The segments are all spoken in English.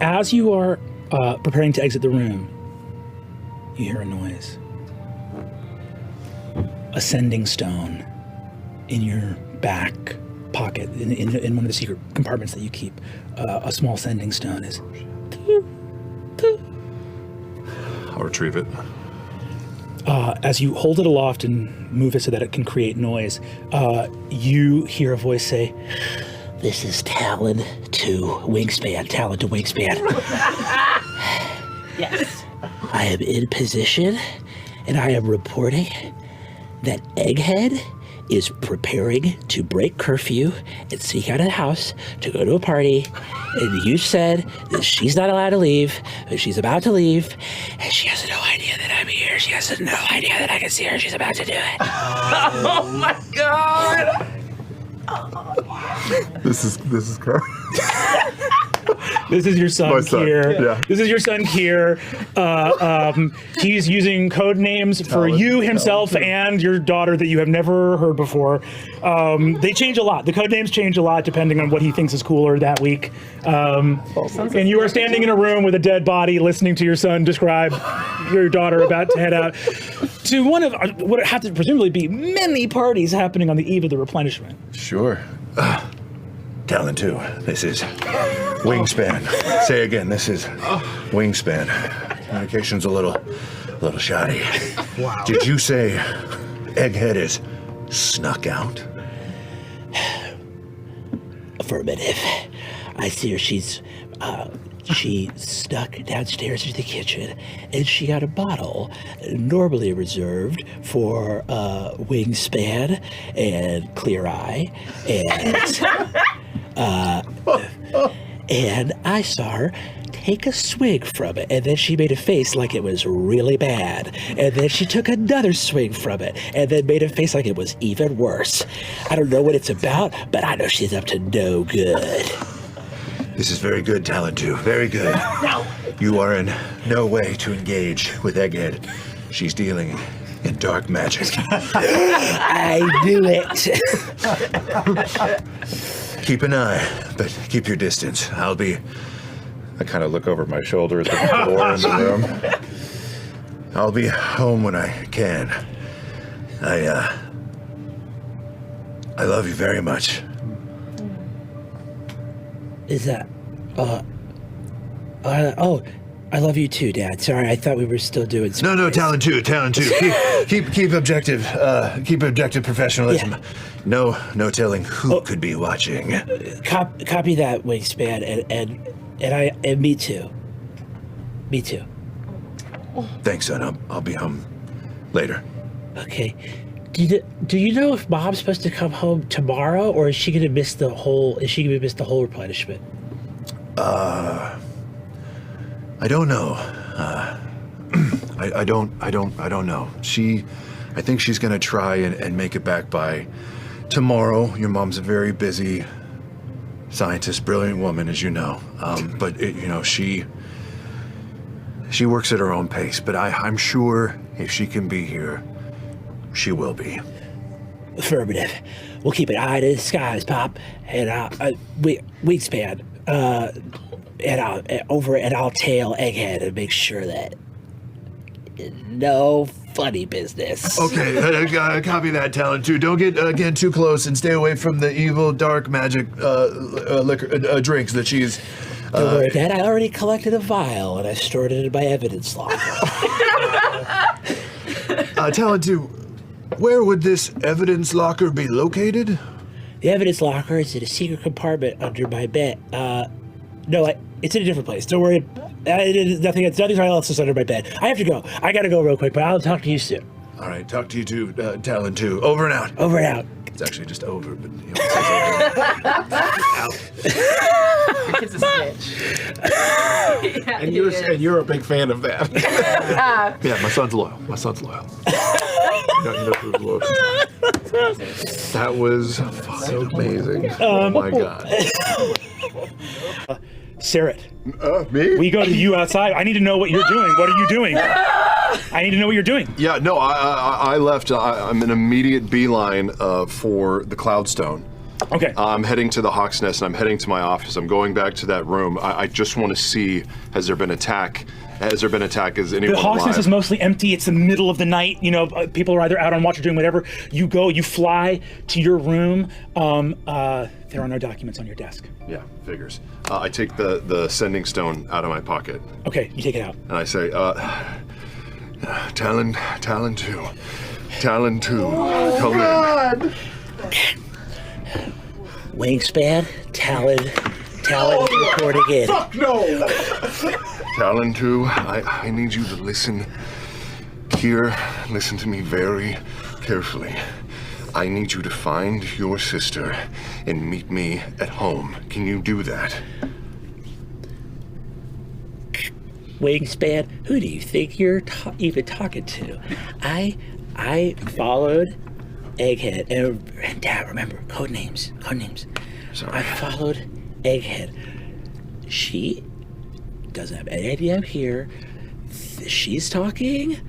As you are preparing to exit the room, you hear a noise. A sending stone in your back pocket, in one of the secret compartments that you keep. A small sending stone is... I'll retrieve it. As you hold it aloft and move it so that it can create noise, you hear a voice say, "This is Talon to Wingspan, Talon to Wingspan." Yes. I am in position, and I am reporting that Egghead is preparing to break curfew and sneak out of the house to go to a party. And you said that she's not allowed to leave, but she's about to leave, and she has no idea that I'm here. She has no idea that I can see her. She's about to do it. Oh my God! This is great. This is your son, My son, Kier. yeah. This is your son, Kier. He's using code names for you, himself, and your daughter that you have never heard before. They change a lot. The code names change a lot depending on what he thinks is cooler that week. And you are standing in a room with a dead body listening to your son describe your daughter about to head out to one of what have to presumably be many parties happening on the eve of the replenishment. Sure. Talon 2, this is Wingspan. Say again, this is Wingspan. Communication's a little shoddy. Wow. Did you say Egghead is snuck out? Affirmative. I see her. She snuck downstairs into the kitchen, and she got a bottle normally reserved for Wingspan and Clear Eye, and I saw her take a swig from it, and then she made a face like it was really bad, and then she took another swig from it, and then made a face like it was even worse. I don't know what it's about, but I know she's up to no good. This is very good, Talon 2. Very good. No. You are in no way to engage with Egghead. She's dealing in dark magic. I knew it. Keep an eye, but keep your distance. I kind of look over my shoulder at the door in the room. I'll be home when I can. I love you very much. Is that, I love you too, Dad. Sorry, I thought we were still doing some... No, Talon 2. Keep objective professionalism. Yeah. No telling who could be watching. Copy that, Wingspan, and me too. Me too. Thanks, son. I'll be home later. Okay. Do you know if Mom's supposed to come home tomorrow, or is she gonna miss the whole replenishment? I don't know. I don't know. I think she's gonna try and make it back by tomorrow. Your mom's a very busy scientist, brilliant woman, as you know. But she works at her own pace. But I'm sure if she can be here, she will be. Affirmative. We'll keep an eye to the skies, Pop, and Wingspan. And I'll tail Egghead and make sure that no funny business. Okay, copy that, Talon 2. Don't get again too close, and stay away from the evil dark magic liquor drinks that she's. Don't worry, Dad. I already collected a vial and I stored it in my evidence locker. Talon 2. Where would this evidence locker be located? The evidence locker is in a secret compartment under my bed. No, it's in a different place. Don't worry. Nothing else is under my bed. I have to go. I gotta go real quick, but I'll talk to you soon. All right, talk to you too, Talon 2. Over and out. Over and out. It's actually just over, but Out. It's a snitch. And you're a big fan of that. yeah, my son's loyal. You know who's loyal. That was fucking amazing. Oh my god. Cerrit. Me? We go to you outside. I need to know what you're doing. What are you doing? I need to know what you're doing. Yeah, no, I left. I'm an immediate beeline for the Cloudstone. Okay. I'm heading to the Hawk's Nest, and I'm heading to my office. I'm going back to that room. I just want to see, has there been attack? Has there been attack? Is anyone The Hawk's alive? Nest is mostly empty. It's the middle of the night. You know, people are either out on watch or doing whatever. You go, you fly to your room. There are no documents on your desk. Yeah, figures. I take the sending stone out of my pocket, Okay, you take it out. and I say, Talon 2. Talon 2, come in. Wingspan, Talon, reporting in. No! Talon 2, I need you to listen. Here, listen to me very carefully. I need you to find your sister and meet me at home. Can you do that? Wingspan, who do you think you're even talking to? I followed Egghead, and Dad, remember, code names. Sorry. I followed Egghead. She doesn't have any idea I'm here. She's talking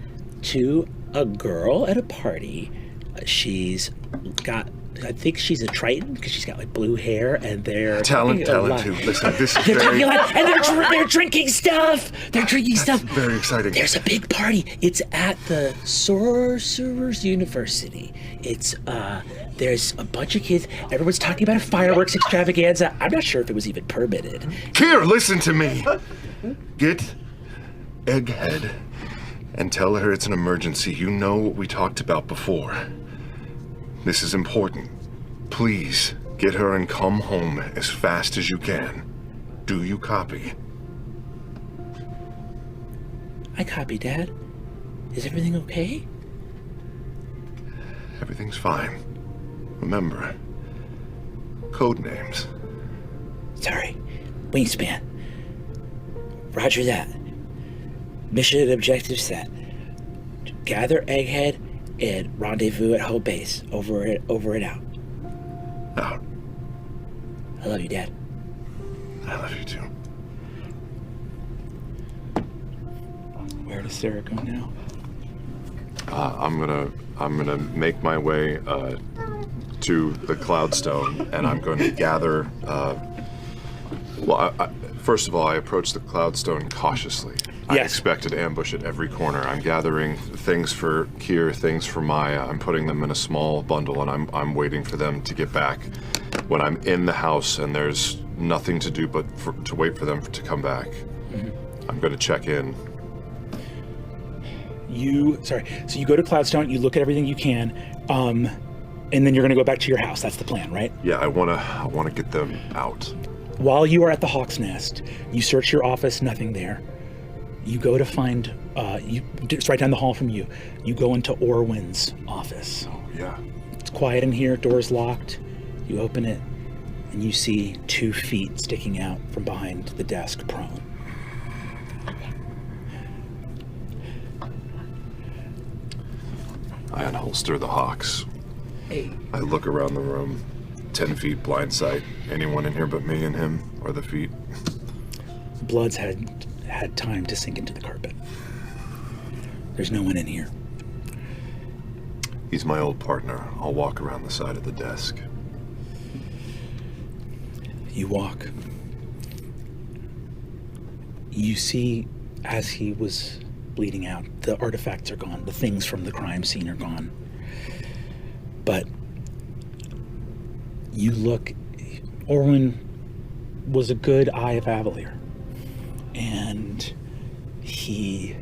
to a girl at a party. She's got, I think she's a Triton because she's got like blue hair, and they're Talon talking a 2, lot. listen, this is They're talking very, a lot, and they're drinking stuff. very exciting. There's a big party. It's at the Sorcerer's University. It's there's a bunch of kids. Everyone's talking about a fireworks extravaganza. I'm not sure if it was even permitted. Here, listen to me. Get Egghead and tell her it's an emergency. You know what we talked about before. This is important. Please, get her and come home as fast as you can. Do you copy? I copy, Dad. Is everything okay? Everything's fine. Remember, code names. Sorry. Wingspan. Roger that. Mission and objective set. Gather Egghead and rendezvous at home base. Over and out. Out. I love you, Dad. I love you too. Where does Sarah go now? I'm gonna make my way to the Cloudstone, and I'm going to gather. First of all, I approach the Cloudstone cautiously. I Yes. expect an ambush at every corner. I'm gathering things for Kier, things for Maya. I'm putting them in a small bundle, and I'm waiting for them to get back. When I'm in the house and there's nothing to do but to wait for them to come back, I'm going to check in. So you go to Cloudstone, you look at everything you can, and then you're gonna go back to your house. That's the plan, right? Yeah, I wanna get them out. While you are at the Hawk's Nest, you search your office, nothing there. You go to find, it's right down the hall from you. You go into Orwin's office. Yeah. It's quiet in here, door's locked. You open it, and you see 2 feet sticking out from behind the desk, prone. I unholster the Hawks. I look around the room. 10 feet blind sight. Anyone in here but me and him, or the feet? Blood's had time to sink into the carpet. There's no one in here. He's my old partner. I'll walk around the side of the desk. You walk. You see, as he was bleeding out, the artifacts are gone. The things from the crime scene are gone. But you look, Orwin was a good eye of Avalier. And he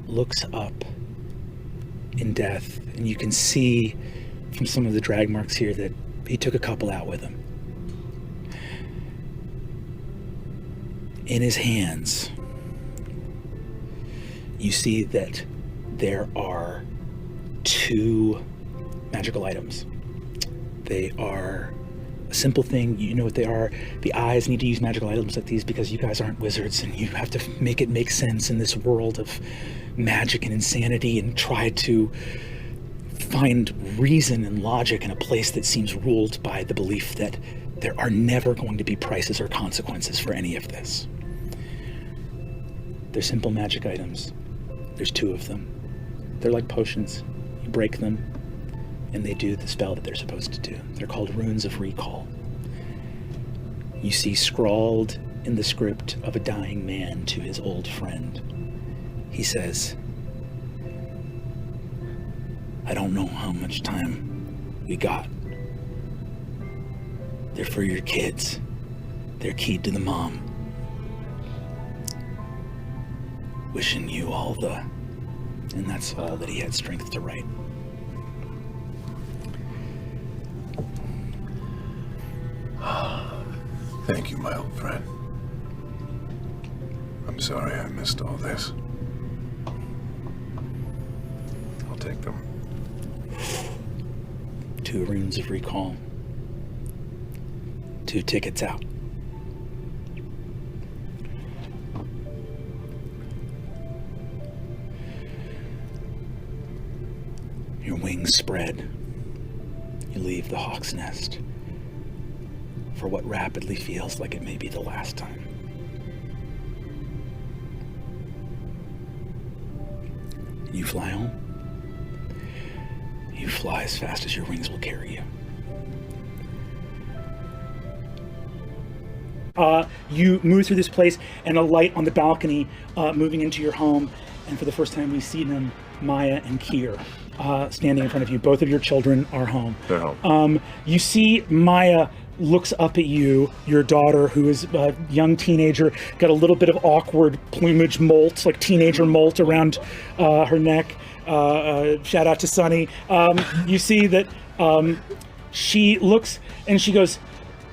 looks up in death, and you can see from some of the drag marks here that he took a couple out with him. In his hands, you see that there are 2 magical items. They are a simple thing. You know what they are. The eyes need to use magical items like these because you guys aren't wizards, and you have to make it make sense in this world of magic and insanity, and try to find reason and logic in a place that seems ruled by the belief that there are never going to be prices or consequences for any of this. They're simple magic items. There's 2 of them. They're like potions. You break them, and they do the spell that they're supposed to do. They're called Runes of Recall. You see scrawled in the script of a dying man to his old friend. He says, I don't know how much time we got. They're for your kids. They're keyed to the mom. Wishing you all the... And that's all that he had strength to write. Thank you, my old friend. I'm sorry I missed all this. I'll take them. 2 Runes of Recall. 2 tickets out. Your wings spread. You leave the hawk's nest for what rapidly feels like it may be the last time. You fly home. You fly as fast as your wings will carry you. You move through this place, and a light on the balcony moving into your home, and for the first time we see them, Maya and Kier, standing in front of you. Both of your children are home. They're home. You see Maya looks up at you, your daughter, who is a young teenager, got a little bit of awkward plumage molt, like teenager molt around her neck. Shout out to Sunny. You see that she looks and she goes,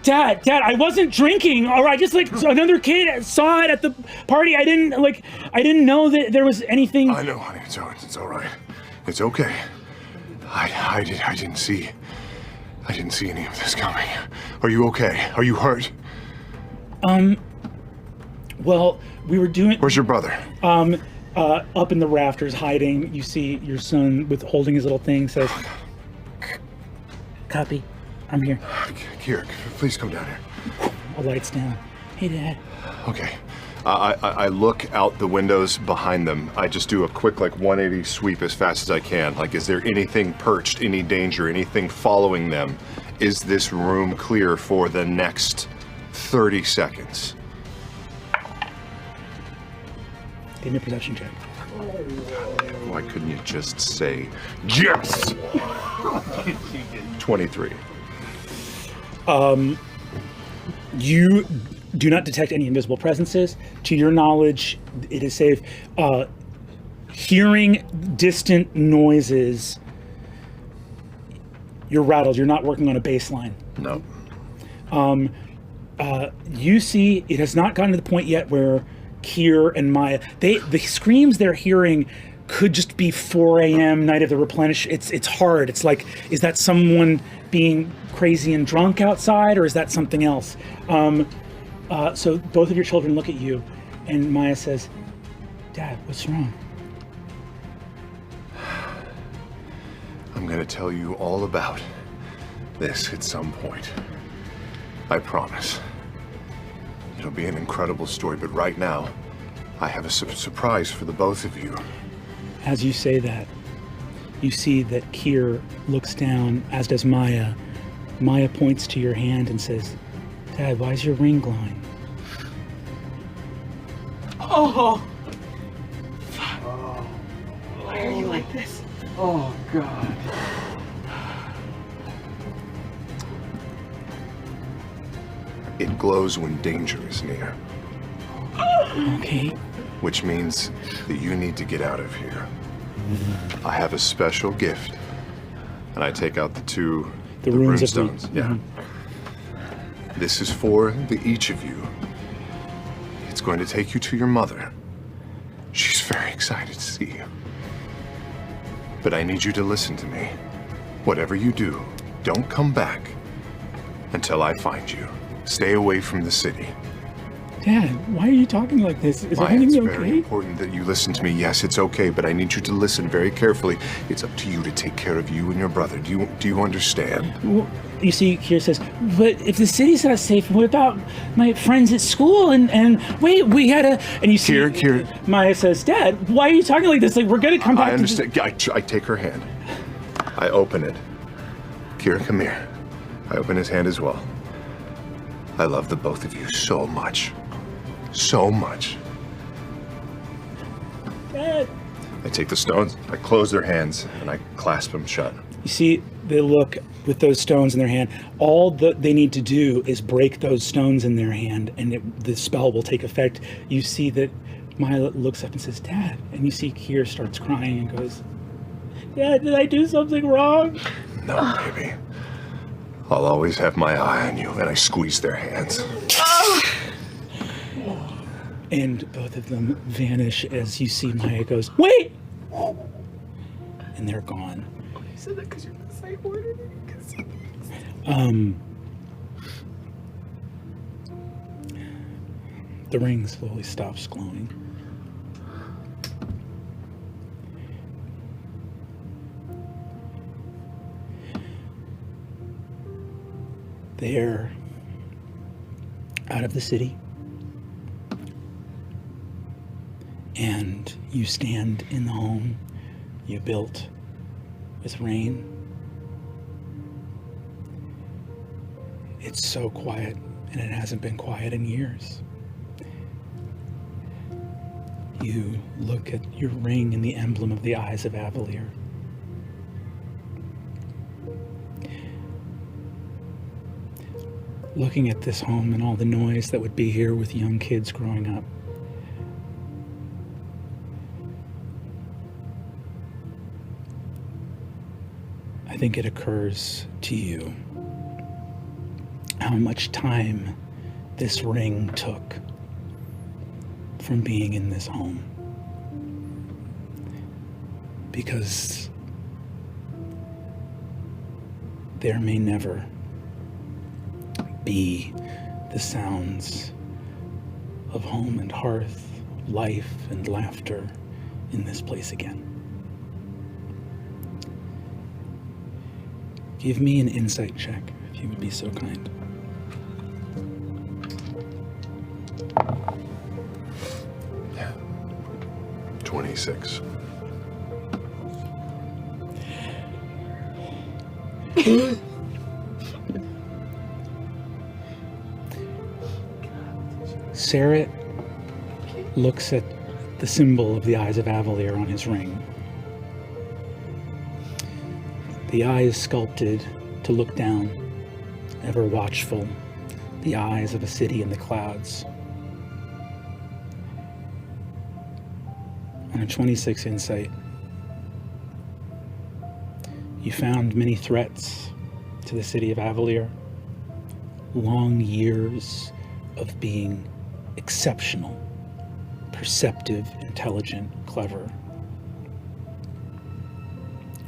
Dad, I wasn't drinking, or I just like another kid saw it at the party. I didn't know that there was anything. I know, honey. It's all right. It's okay. I didn't see any of this coming. Are you okay? Are you hurt? Well, we were doing. Where's your brother? Up in the rafters, hiding. You see your son with holding his little thing. Says, "Copy, I'm here." Kier, please come down here. A light's down. Hey, Dad. Okay. I look out the windows behind them. I just do a quick 180 sweep as fast as I can. Is there anything perched, any danger, anything following them? Is this room clear for the next 30 seconds? Give me a perception check. Why couldn't you just say yes? 23. You do not detect any invisible presences. To your knowledge, it is safe. Hearing distant noises, you're rattled. You're not working on a baseline. No. You see, it has not gotten to the point yet where Kier and Maya, the screams they're hearing could just be 4 a.m. night of the replenish. It's hard. It's like, is that someone being crazy and drunk outside, or is that something else? So both of your children look at you, and Maya says, Dad, what's wrong? I'm gonna tell you all about this at some point. I promise. It'll be an incredible story, but right now, I have a surprise for the both of you. As you say that, you see that Kier looks down, as does Maya. Maya points to your hand and says, Dad, why is your ring glowing? Oh! Why are you like this? Oh, God. It glows when danger is near, Okay. which means that you need to get out of here. I have a special gift, and I take out the runes of runestones. Yeah. This is for each of you. It's going to take you to your mother. She's very excited to see you. But I need you to listen to me. Whatever you do, don't come back until I find you. Stay away from the city. Dad, why are you talking like this? Is Maya, everything it's very okay? important that you listen to me. Yes, it's okay, but I need you to listen very carefully. It's up to you to take care of you and your brother. Do you understand? Well, you see, Kier says, but if the city's not safe, what about my friends at school? And wait, we had a... And you see, Kier. Maya says, Dad, why are you talking like this? Like, we're going to come back I understand. I take her hand. I open it. Kira, come here. I open his hand as well. I love the both of you so much. So much. Dad. I take the stones, I close their hands, and I clasp them shut. You see, they look with those stones in their hand. All that they need to do is break those stones in their hand, and the spell will take effect. You see that Mila looks up and says, Dad. And you see Kier starts crying and goes, Dad, did I do something wrong? No, baby. I'll always have my eye on you, and I squeeze their hands. And both of them vanish as you see Maya goes, wait! And they're gone. You said that because you're in the same order. The ring slowly stops glowing. They're out of the city. And you stand in the home you built with rain. It's so quiet, and it hasn't been quiet in years. You look at your ring and the emblem of the Eyes of Avalier. Looking at this home and all the noise that would be here with young kids growing up. I think it occurs to you how much time this ring took from being in this home. Because there may never be the sounds of home and hearth, life and laughter in this place again. Give me an insight check, if you would be so kind. Yeah. 26. Cerrit looks at the symbol of the Eyes of Avalier on his ring. The eye is sculpted to look down, ever watchful, the eyes of a city in the clouds. On a 26 insight, you found many threats to the city of Avalier. Long years of being exceptional, perceptive, intelligent, clever.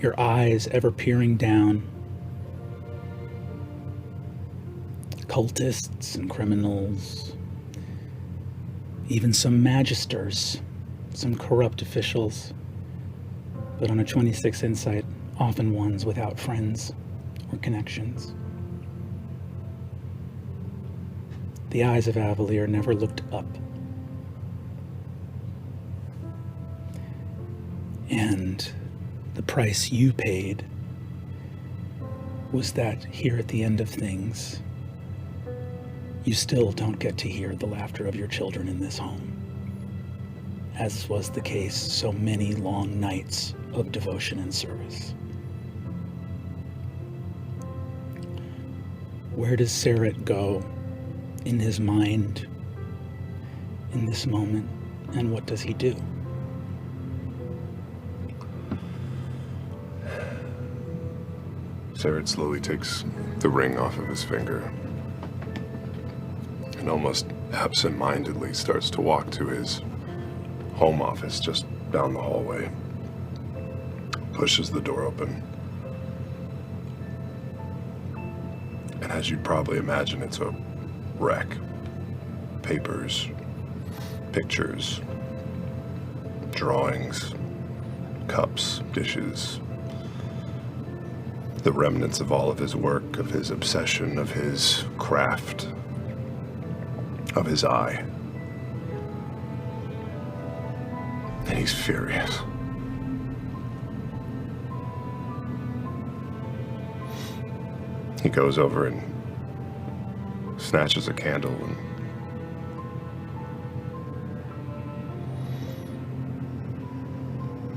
Your eyes ever peering down. Cultists and criminals, even some magisters, some corrupt officials, but on a 26 insight, often ones without friends or connections. The Eyes of Avalier never looked up. And the price you paid was that here at the end of things, you still don't get to hear the laughter of your children in this home, as was the case so many long nights of devotion and service. Where does Cerrit go in his mind in this moment, and what does he do? Cerrit slowly takes the ring off of his finger and almost absent-mindedly starts to walk to his home office just down the hallway. Pushes the door open. And as you'd probably imagine, it's a wreck. Papers, pictures, drawings, cups, dishes, the remnants of all of his work, of his obsession, of his craft, of his eye. And he's furious. He goes over and snatches a candle and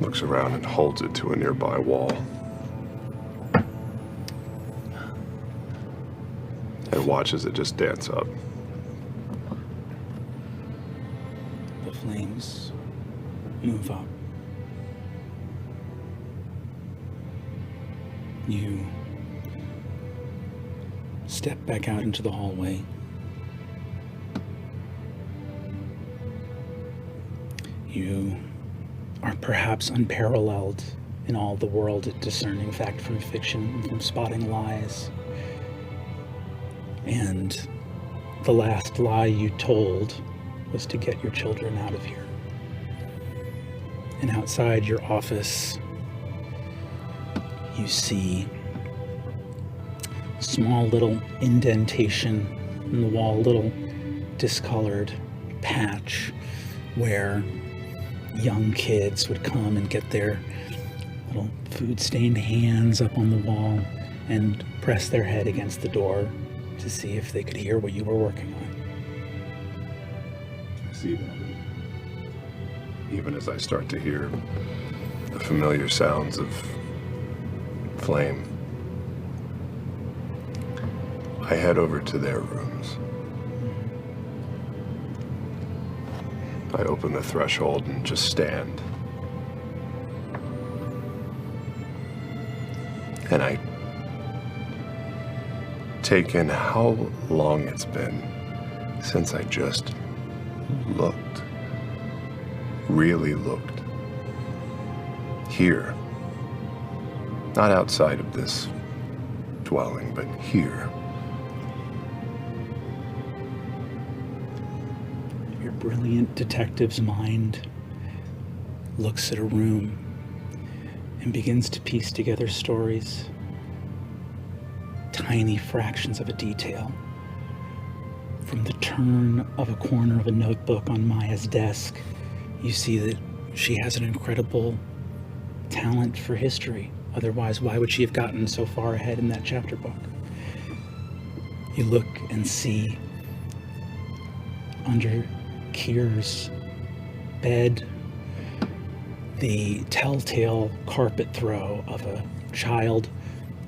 looks around and holds it to a nearby wall. And watches it just dance up. The flames move up. You step back out into the hallway. You are perhaps unparalleled in all the world at discerning fact from fiction, from spotting lies. And the last lie you told was to get your children out of here. And outside your office, you see a small little indentation in the wall, little discolored patch where young kids would come and get their little food-stained hands up on the wall and press their head against the door to see if they could hear what you were working on. I see that. Even as I start to hear the familiar sounds of flame, I head over to their rooms. I open the threshold and just stand. And I take in how long it's been since I just looked, really looked. Here. Not outside of this dwelling, but here. Your brilliant detective's mind looks at a room and begins to piece together stories, tiny fractions of a detail. From the turn of a corner of a notebook on Maya's desk, you see that she has an incredible talent for history. Otherwise, why would she have gotten so far ahead in that chapter book? You look and see under Kier's bed the telltale carpet throw of a child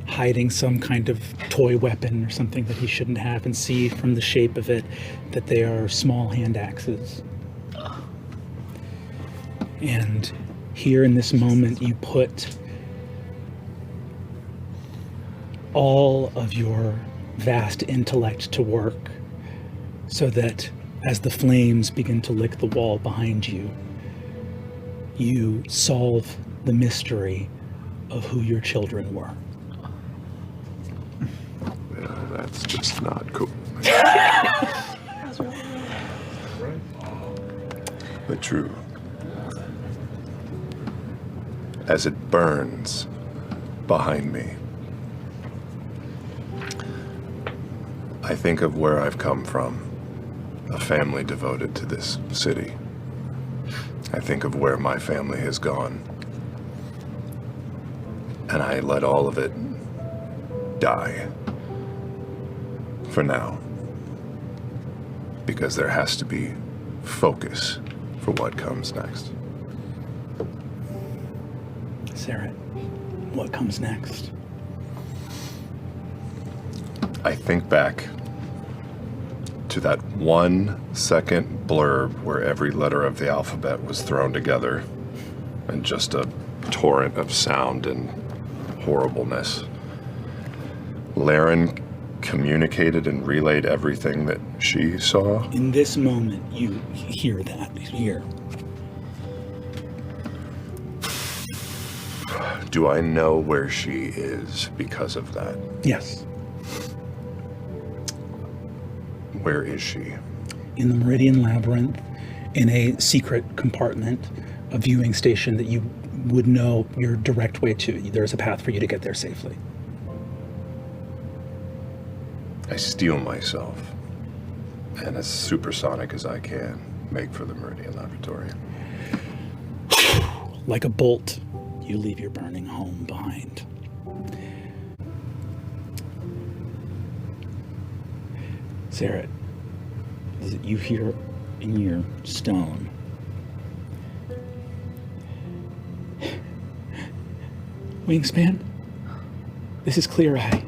hiding some kind of toy weapon or something that he shouldn't have, and see from the shape of it that they are small hand axes. And here in this moment, you put all of your vast intellect to work so that as the flames begin to lick the wall behind you, you solve the mystery of who your children were. Well, that's just not cool. But true. As it burns behind me, I think of where I've come from, a family devoted to this city. I think of where my family has gone, and I let all of it die for now, because there has to be focus for what comes next. Cerrit, what comes next? I think back to that 1 second blurb where every letter of the alphabet was thrown together and just a torrent of sound and horribleness. Laren communicated and relayed everything that she saw. In this moment, you hear that here. Do I know where she is because of that? Yes. Where is she? In the Meridian Labyrinth, in a secret compartment, a viewing station that you would know your direct way to. There's a path for you to get there safely. I steel myself, and as supersonic as I can, make for the Meridian Laboratory. Like a bolt, you leave your burning home behind. Cerrit, you hear in your stone. Wingspan, this is Clear Eye.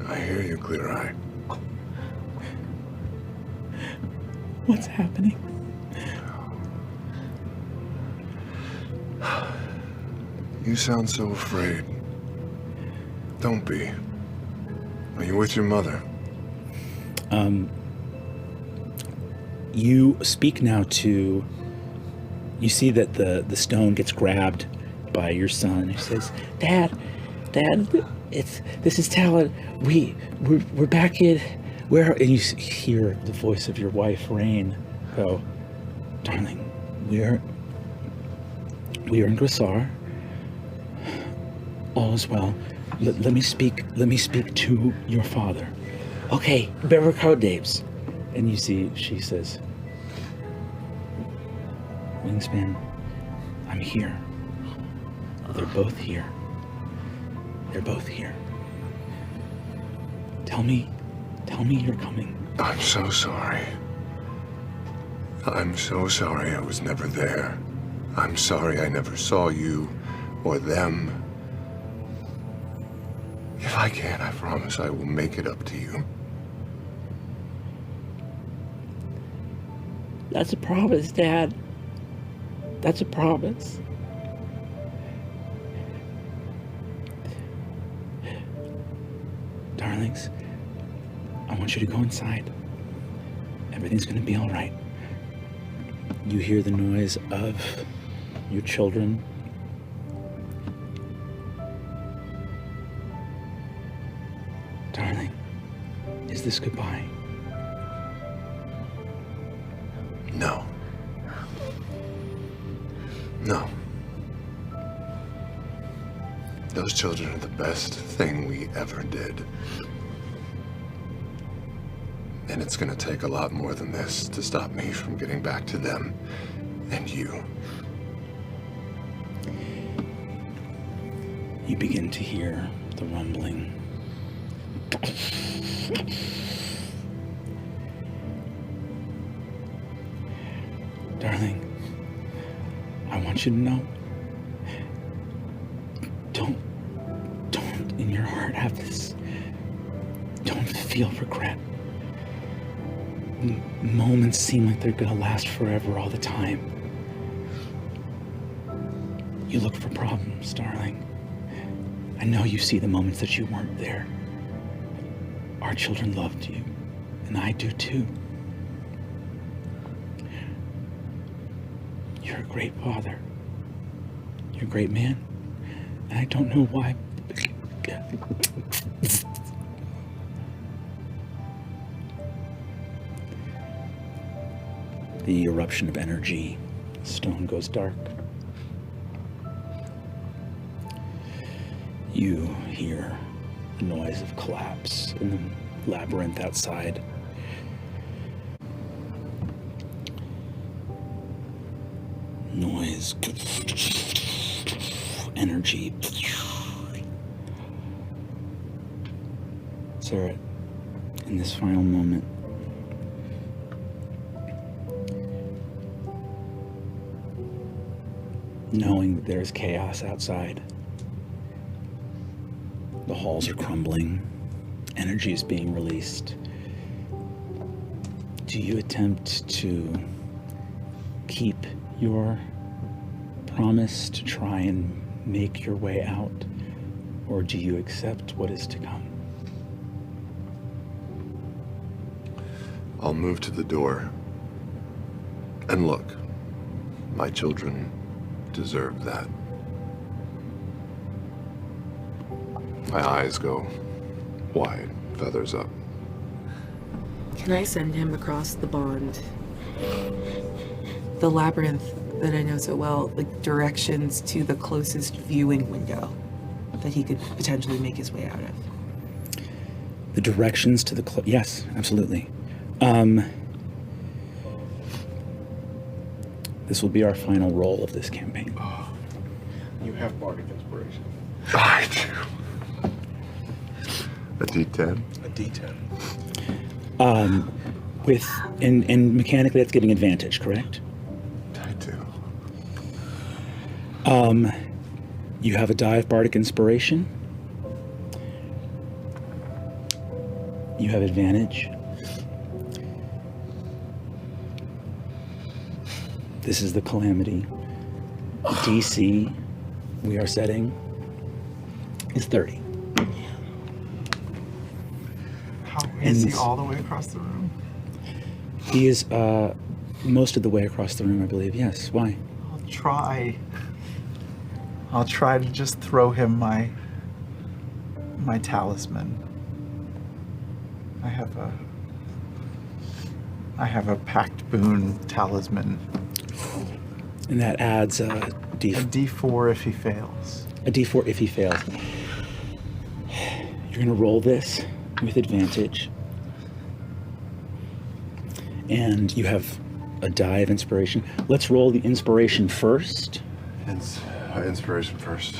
I hear you, Clear Eye. What's happening? You sound so afraid. Don't be. Are you with your mother? You speak now to... You see that the stone gets grabbed by your son. He says, Dad, this is Talon. We're back in... Where? And you hear the voice of your wife, Rain, go, Darling, we are in Grissar. All is well. Let me speak to your father. Okay, bearer code names. And you see, she says, Wingspan, I'm here. They're both here. They're both here. Tell me you're coming. I'm so sorry. I'm so sorry I was never there. I'm sorry I never saw you or them. If I can, I promise I will make it up to you. That's a promise, Dad. That's a promise. Darlings, I want you to go inside. Everything's gonna be all right. You hear the noise of your children. Darling, is this goodbye? No. No. Those children are the best thing we ever did. And it's gonna take a lot more than this to stop me from getting back to them and you. You begin to hear the rumbling. Darling, I want you to know, don't in your heart have this, don't feel regret. Moments seem like they're gonna last forever all the time. You look for problems, darling. I know you see the moments that you weren't there. Our children loved you, and I do too. You're a great father. You're a great man. And I don't know why. The eruption of energy. Stone goes dark. You hear the noise of collapse in the labyrinth outside. Noise. Energy. Cerrit, in this final moment, knowing that there is chaos outside, the halls are crumbling, energy is being released. Do you attempt to keep your promise to try and make your way out, or do you accept what is to come? I'll move to the door. And look, my children deserve that. My eyes go wide, feathers up. Can I send him across the bond? The labyrinth that I know so well, like directions to the closest viewing window that he could potentially make his way out of. The directions to the yes, absolutely. This will be our final roll of this campaign. You have bardic inspiration. I do. A D10. A D10. And mechanically that's getting advantage, correct? I do. You have a die of Bardic Inspiration. You have advantage. This is the Calamity. DC we are setting is 30. How And is he this- all the way across the room? He is most of the way across the room, I believe. Yes. Why? I'll try to just throw him my talisman. I have a packed boon talisman. And that adds a A D4 if he fails. D4 if he fails. You're going to roll this with advantage. And you have a die of inspiration. Let's roll the inspiration first. Inspiration first.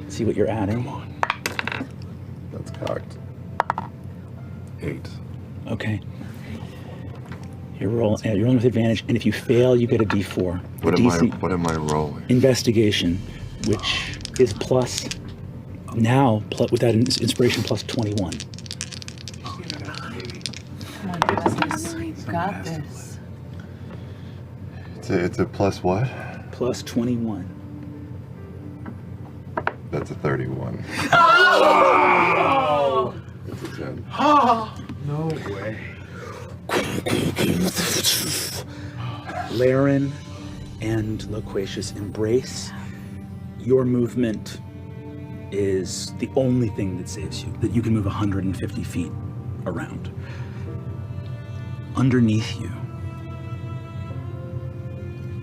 See what you're adding. That's cocked. 8. Okay. You're rolling with advantage, and if you fail, you get a D4. What The am I rolling? Investigation, which is plus with that inspiration plus 21. Come on, Justice. You've got this. It's a plus what? Plus 21. That's a 31. Oh! It's a 10. No way. Laren and Loquacious embrace. Your movement is the only thing that saves you, that you can move 150 feet around. Underneath you,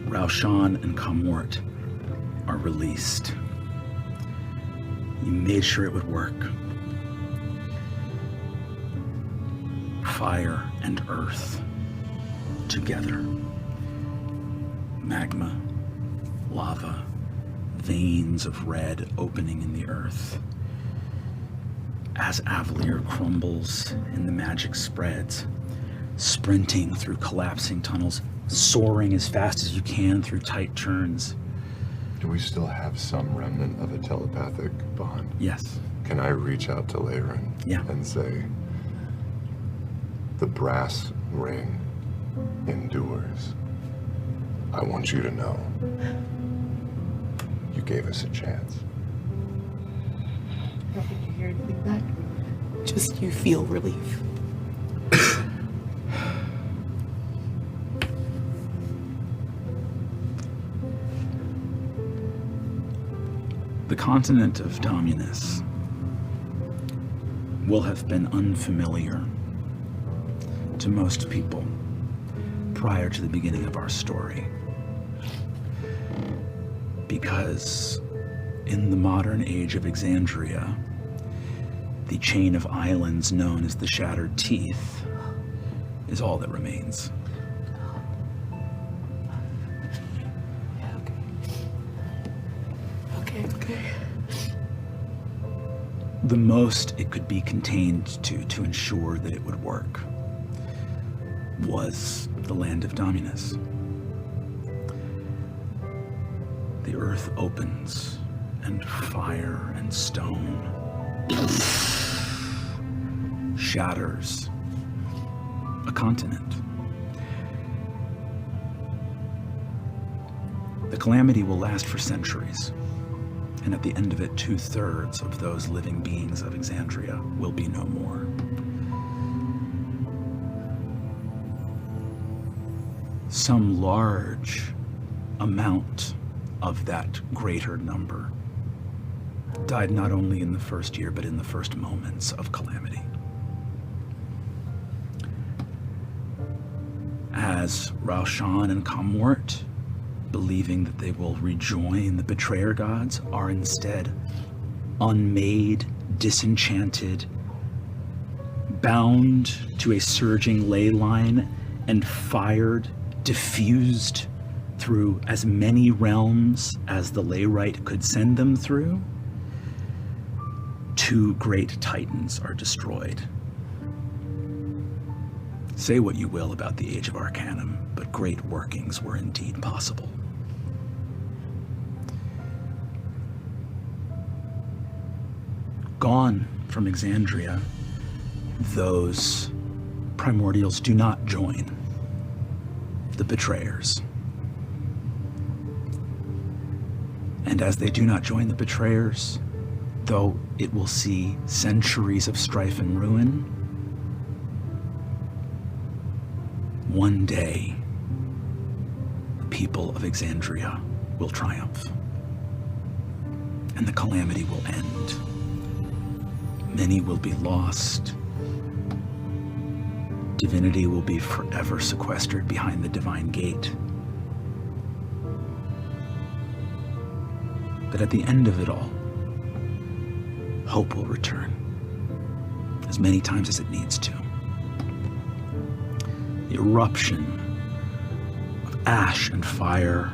Raushan and Kamort are released. You made sure it would work. Fire and earth together. Magma, lava, veins of red opening in the earth. As Avalier crumbles and the magic spreads, sprinting through collapsing tunnels, soaring as fast as you can through tight turns. Do we still have some remnant of a telepathic bond? Yes. Can I reach out to Laren and say, the brass ring endures. I want you to know you gave us a chance. I don't think you hear anything back. Just you feel relief. The continent of Dominus will have been unfamiliar to most people prior to the beginning of our story. Because in the modern age of Exandria, the chain of islands known as the Shattered Teeth is all that remains. Okay. The most it could be contained to ensure that it would work was the land of Dominus. The earth opens, and fire and stone shatters a continent. The calamity will last for centuries, and at the end of it, 2/3 of those living beings of Exandria will be no more. Some large amount of that greater number died not only in the first year, but in the first moments of calamity. As Raushan and Kamort, believing that they will rejoin the betrayer gods, are instead unmade, disenchanted, bound to a surging ley line, and fired, diffused through as many realms as the Layrite could send them through. 2 great titans are destroyed. Say what you will about the Age of Arcanum, but great workings were indeed possible. Gone from Exandria, those primordials do not join the betrayers. And as they do not join the betrayers, though it will see centuries of strife and ruin, one day, the people of Exandria will triumph, and the calamity will end. Many will be lost. Divinity will be forever sequestered behind the divine gate. But at the end of it all, hope will return, as many times as it needs to. The eruption of ash and fire,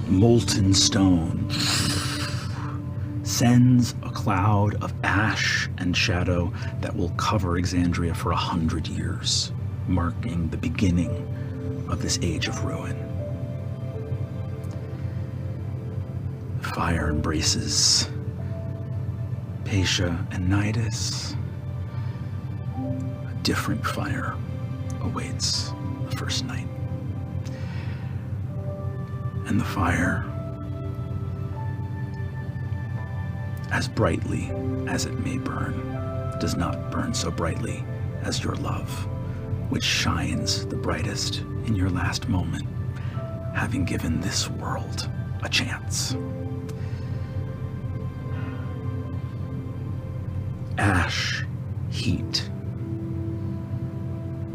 molten stone, sends a cloud of ash and shadow that will cover Exandria for 100 years, marking the beginning of this age of ruin. The fire embraces Patia and Nidus. A different fire awaits the first night. And the fire, as brightly as it may burn, does not burn so brightly as your love, which shines the brightest in your last moment, having given this world a chance. Ash, heat,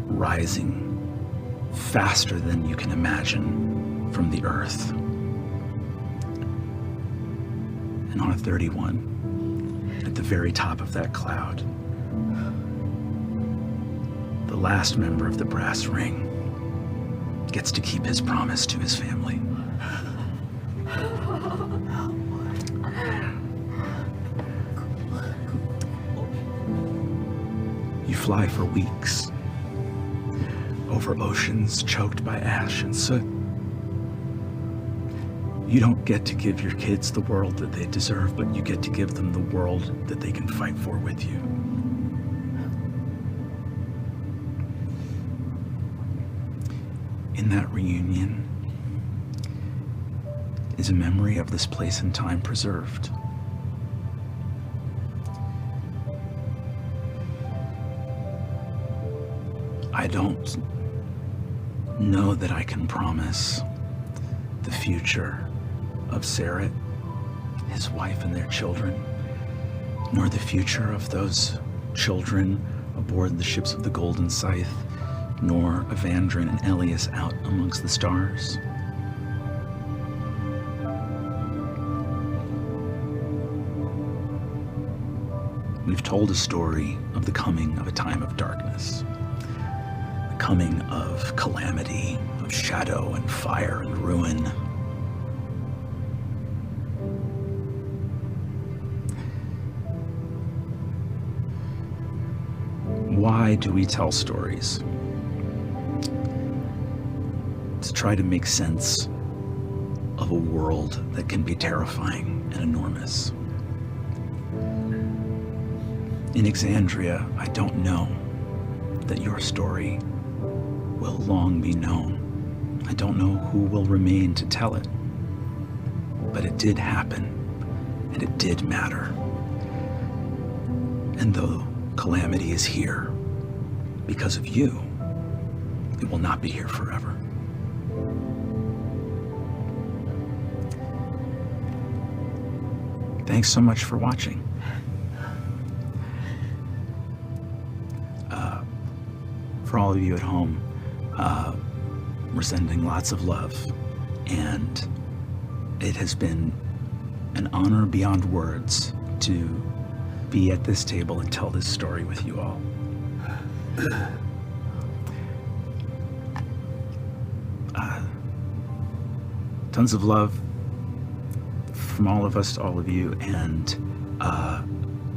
rising faster than you can imagine from the earth. And on 31, at the very top of that cloud, the last member of the brass ring gets to keep his promise to his family. You fly for weeks over oceans choked by ash and soot. You don't get to give your kids the world that they deserve, but you get to give them the world that they can fight for with you. In that reunion is a memory of this place and time preserved. I don't know that I can promise the future of Cerrit, his wife and their children, nor the future of those children aboard the ships of the Golden Scythe, nor Evandrin and Elias out amongst the stars. We've told a story of the coming of a time of darkness, the coming of calamity, of shadow and fire and ruin. Why do we tell stories? To try to make sense of a world that can be terrifying and enormous. In Exandria, I don't know that your story will long be known. I don't know who will remain to tell it. But it did happen, and it did matter. And though calamity is here because of you, it will not be here forever. Thanks so much for watching. For all of you at home, we're sending lots of love, and it has been an honor beyond words to be at this table and tell this story with you all. Tons of love from all of us to all of you, and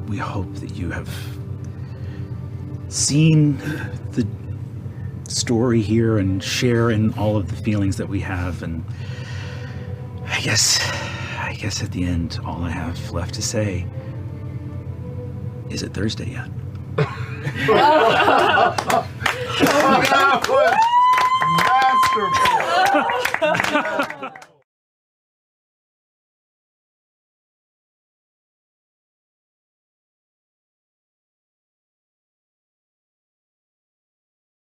we hope that you have seen the story here and share in all of the feelings that we have. And I guess at the end, all I have left to say is it Thursday yet? That was masterful.